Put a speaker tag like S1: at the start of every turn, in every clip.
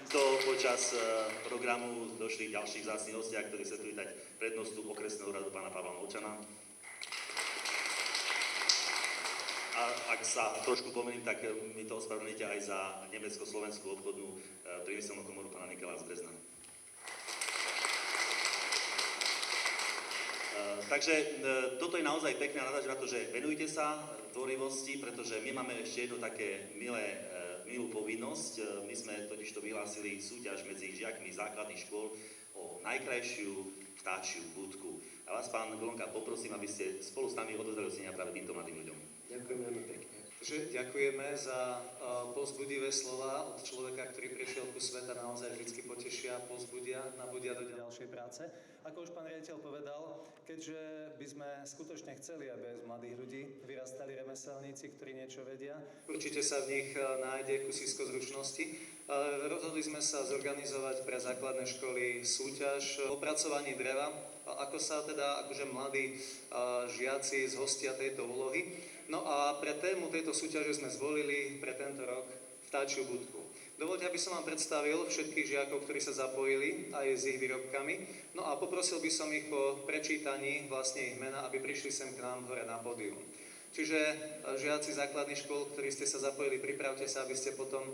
S1: Takisto počas programu došli ďalší vzácni hostia, ktorí sa tu dať prednostu okresného úradu pána Pavla Molčana. A ak sa trošku pomením, tak mi to ospravedlníte aj za nemecko-slovenskú obchodnú priemyselnú komoru pána Nikela z Brezna. Takže toto je naozaj pekné nadať na to, že venujte sa tvorivosti, pretože my máme ešte jednu také milú povinnosť. My sme totižto vyhlásili súťaž medzi žiakmi základných škôl o najkrajšiu vtáčiu budku. A vás, pán Glonka, poprosím, aby ste spolu s nami odozdali ocenenia práve týmto mladým ľuďom.
S2: Ďakujem veľmi pekne. Takže ďakujeme za povzbudivé slova od človeka, ktorý prešiel ku sveta, naozaj vždy potešia, povzbudia, nabudia do ďalšej práce. Ako už pán riaditeľ povedal, keďže by sme skutočne chceli, aby aj z mladých ľudí vyrastali remeselníci, ktorí niečo vedia, určite sa v nich nájde kusisko zručnosti. Rozhodli sme sa zorganizovať pre základné školy súťaž o opracovaní dreva, ako sa teda akože mladí žiaci zhostia tejto úlohy. No a pre tému tejto súťaže sme zvolili pre tento rok vtáčiu budku. Dovoľte, aby som vám predstavil všetkých žiakov, ktorí sa zapojili aj s ich výrobkami. No a poprosil by som ich po prečítaní vlastne ich mena, aby prišli sem k nám hore na pódium. Čiže žiaci základných škôl, ktorí ste sa zapojili, pripravte sa, aby ste potom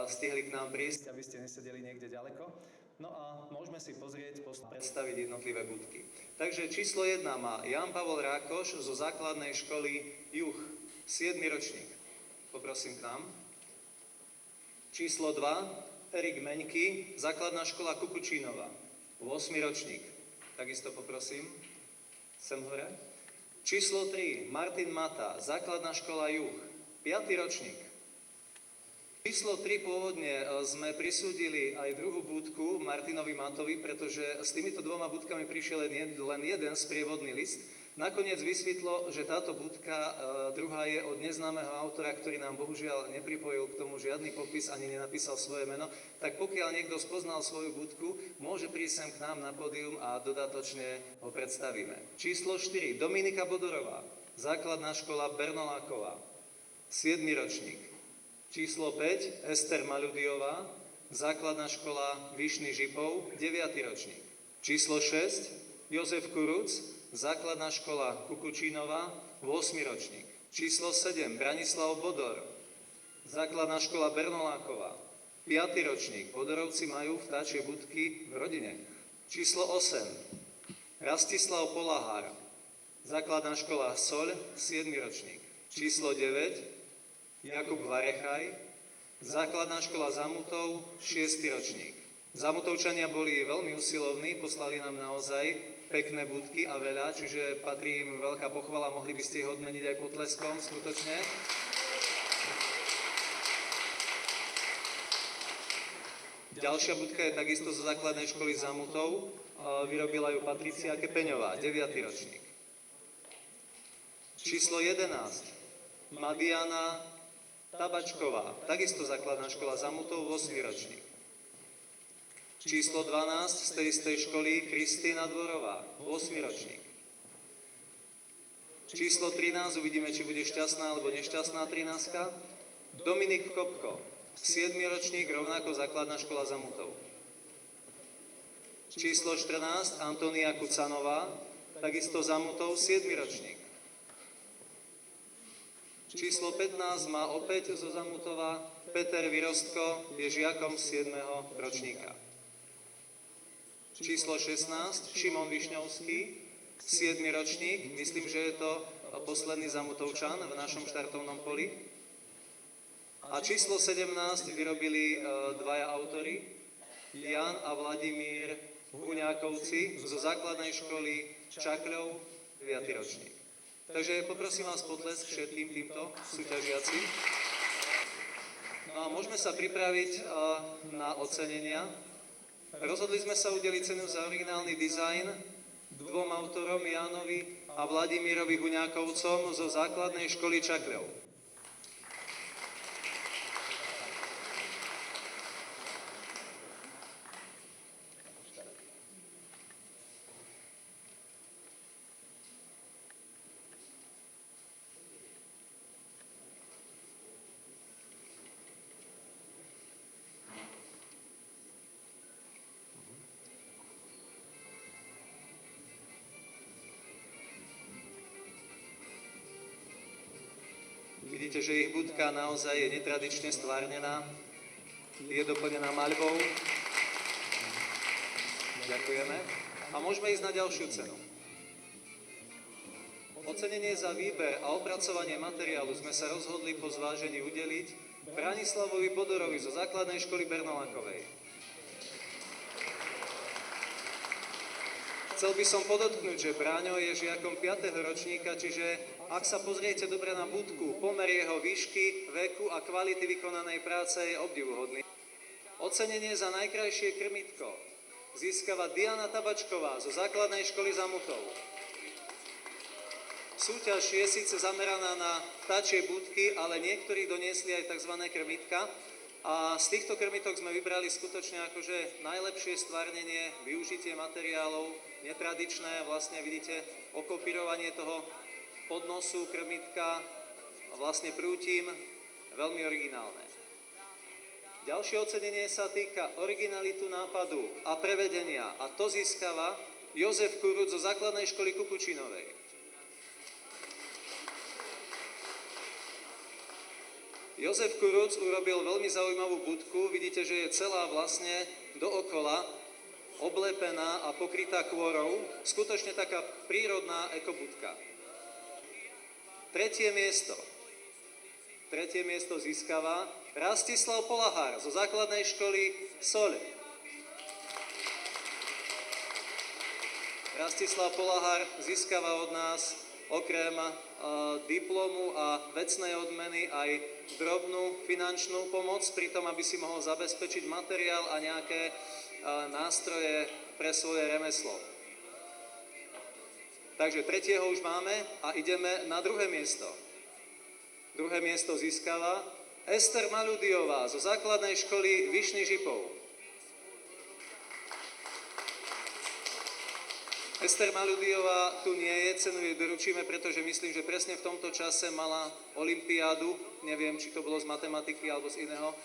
S2: stihli k nám prísť, aby ste nesedeli niekde ďaleko. No a môžeme si pozrieť, predstaviť jednotlivé budky. Takže číslo 1 má Jan Pavol Rákoš zo základnej školy Juh, 7. ročník. Poprosím k nám. Číslo 2 Erik Meňky, základná škola Kukučínova, 8. ročník. Takisto poprosím, sem hore. Číslo 3 Martin Mata, základná škola Juh, 5. ročník. Číslo 3 pôvodne sme prisúdili aj druhú budku Martinovi Matovi, pretože s týmito dvoma budkami prišiel len jeden sprievodný list. Nakoniec vysvetlo, že táto budka druhá je od neznámeho autora, ktorý nám bohužiaľ nepripojil k tomu žiadny popis ani nenapísal svoje meno. Tak pokiaľ niekto spoznal svoju budku, môže prísť sem k nám na pódium a dodatočne ho predstavíme. Číslo 4 Dominika Bodorová, základná škola Bernoláková, 7. ročník. Číslo 5 Ester Maľudiová, základná škola Vyšný Žipov, 9. ročník. Číslo 6 Jozef Kuruc, základná škola Kukučínova, 8. ročník. Číslo 7 Branislav Bodor, základná škola Bernoláková, 5. ročník. Bodorovci majú vtáčie budky v rodine. Číslo 8 Rastislav Polahár, základná škola Soľ, 7. ročník. Číslo 9 Jakub Varechaj, základná škola Zamutov, 6. ročník. Zamutovčania boli veľmi usilovní, poslali nám naozaj pekné budky a veľa, čiže patrí im veľká pochvala, mohli by ste ich odmeniť aj potleskom, skutočne. Ďalšia budka je takisto zo základnej školy Zamutov, vyrobila ju Patricia Kepeňová, 9. ročník. Číslo 11 Madiana Tabačková, takisto základná škola Zamutov, 8. ročník. Číslo 12 z tej istej školy Kristýna Dvorová, 8. ročník. Číslo 13, uvidíme, či bude šťastná alebo nešťastná 13. Dominik Kopko, 7. ročník, rovnako základná škola Zamutov. Číslo 14 Antonia Kucanová, takisto Zamutov, 7. ročník. Číslo 15 má opäť zo Zamutova Peter Vyrostko, je žiakom 7. ročníka. Číslo 16 Šimon Višňovský, 7. ročník, myslím, že je to posledný Zamutovčan v našom štartovnom poli. A číslo 17 vyrobili dvaja autori, Jan a Vladimír Huňákovci zo základnej školy Čakľov, 9. ročník. Takže poprosím vás potlesk všetkým týmto súťažiacim. No a môžeme sa pripraviť na ocenenia. Rozhodli sme sa udeliť cenu za originálny dizajn dvom autorom, Jánovi a Vladimírovi Huňákovcom zo základnej školy Čakľov. Vidíte, že ich budka naozaj je netradične stvárnená, je doplnená maľbou. Ďakujeme. A môžeme ísť na ďalšiu cenu. Ocenenie za výber a opracovanie materiálu sme sa rozhodli po zvážení udeliť Branislavovi Bodorovi zo základnej školy Bernolákovej. Chcel by som podotknúť, že Bráňo je žiakom 5. ročníka, čiže ak sa pozriete dobre na budku, pomer jeho výšky, veku a kvality vykonanej práce je obdivuhodný. Ocenenie za najkrajšie krmitko získava Diana Tabačková zo základnej školy Zamutov. Súťaž je síce zameraná na vtáčie budky, ale niektorí doniesli aj tzv. Krmitka. A z týchto krmitok sme vybrali skutočne akože najlepšie stvárnenie, využitie materiálov, netradičné, vlastne vidíte okopírovanie toho podnosu krmitka vlastne prútim, veľmi originálne. Ďalšie ocenenie sa týka originalitu nápadu a prevedenia a to získava Jozef Kuruc zo základnej školy Kukučinovej. Jozef Kuruc urobil veľmi zaujímavú budku, vidíte, že je celá vlastne dookola oblepená a pokrytá kôrou, skutočne taká prírodná ekobudka. Tretie miesto získava Rastislav Polahár zo základnej školy Soľ. Rastislav Polahár získava od nás okrem diplomu a vecnej odmeny aj drobnú finančnú pomoc, pri tom, aby si mohol zabezpečiť materiál a nejaké nástroje pre svoje remeslo. Takže tretieho už máme a ideme na druhé miesto. Druhé miesto získava Ester Maľudiová zo základnej školy Vyšný Žipov. Ester Maľudiová tu nie je, cenu jej doručíme, pretože myslím, že presne v tomto čase mala olympiádu, neviem, či to bolo z matematiky alebo z iného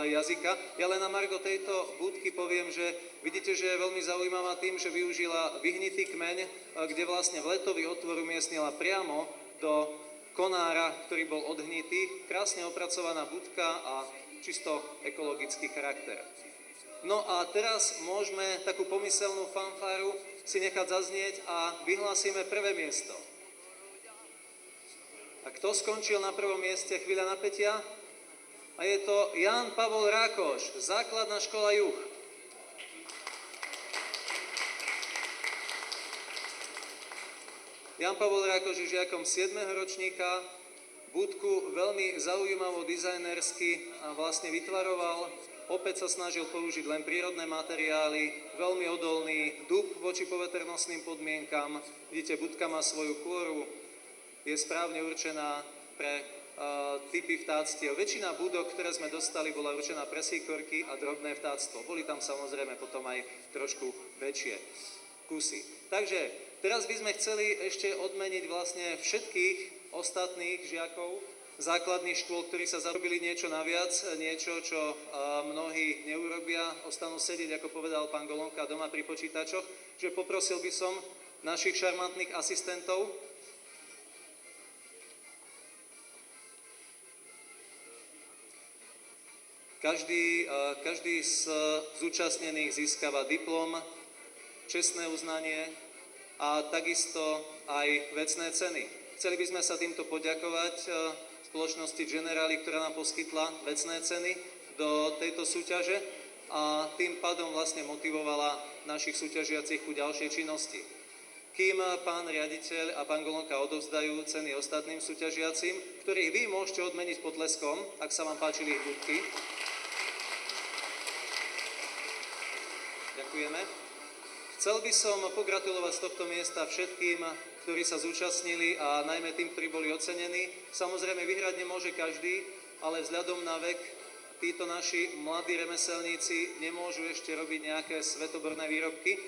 S2: jazyka. Ja len na margo tejto budky poviem, že vidíte, že je veľmi zaujímavá tým, že využila vyhnitý kmeň, kde vlastne vletový otvor umiestnila priamo do konára, ktorý bol odhnitý. Krásne opracovaná budka a čisto ekologický charakter. No a teraz môžeme takú pomyselnú fanfáru si nechať zaznieť a vyhlásime prvé miesto. A kto skončil na prvom mieste? Chvíľa napätia. A je to Ján Pavol Rákoš, základná škola Juh. Ján Pavol Rákoš je žiakom 7. ročníka. Budku veľmi zaujímavo dizajnersky vlastne vytvaroval. Opäť sa snažil použiť len prírodné materiály, veľmi odolný dub voči poveternostným podmienkam. Vidíte, budka má svoju kôru, je správne určená pre typy vtáctiev. Väčšina budok, ktoré sme dostali, bola určená pre síkorky a drobné vtáctvo. Boli tam samozrejme potom aj trošku väčšie kusy. Takže teraz by sme chceli ešte odmeniť vlastne všetkých ostatných žiakov základných škôl, ktorí sa zarobili niečo naviac, niečo, čo mnohí neurobia, ostanú sedieť, ako povedal pán Golonka, doma pri počítačoch, že poprosil by som našich šarmantných asistentov. Každý z zúčastnených získava diplom, čestné uznanie a takisto aj vecné ceny. Chceli by sme sa týmto poďakovať spoločnosti Generali, ktorá nám poskytla vecné ceny do tejto súťaže a tým pádom vlastne motivovala našich súťažiacich ku ďalšej činnosti. Kým pán riaditeľ a pán Golonka odovzdajú ceny ostatným súťažiacim, ktorých vy môžete odmeniť potleskom, ak sa vám páčili ich budky. Ďakujeme. Chcel by som pogratulovať z tohto miesta všetkým, ktorí sa zúčastnili a najmä tým, ktorí boli ocenení. Samozrejme, vyhrať nemôže každý, ale vzhľadom na vek títo naši mladí remeselníci nemôžu ešte robiť nejaké svetoborné výrobky.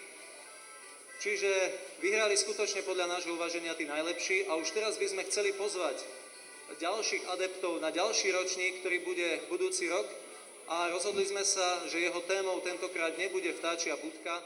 S2: Čiže vyhrali skutočne podľa nášho uvaženia tí najlepší a už teraz by sme chceli pozvať ďalších adeptov na ďalší ročník, ktorý bude budúci rok a rozhodli sme sa, že jeho témou tentokrát nebude vtáčia budka,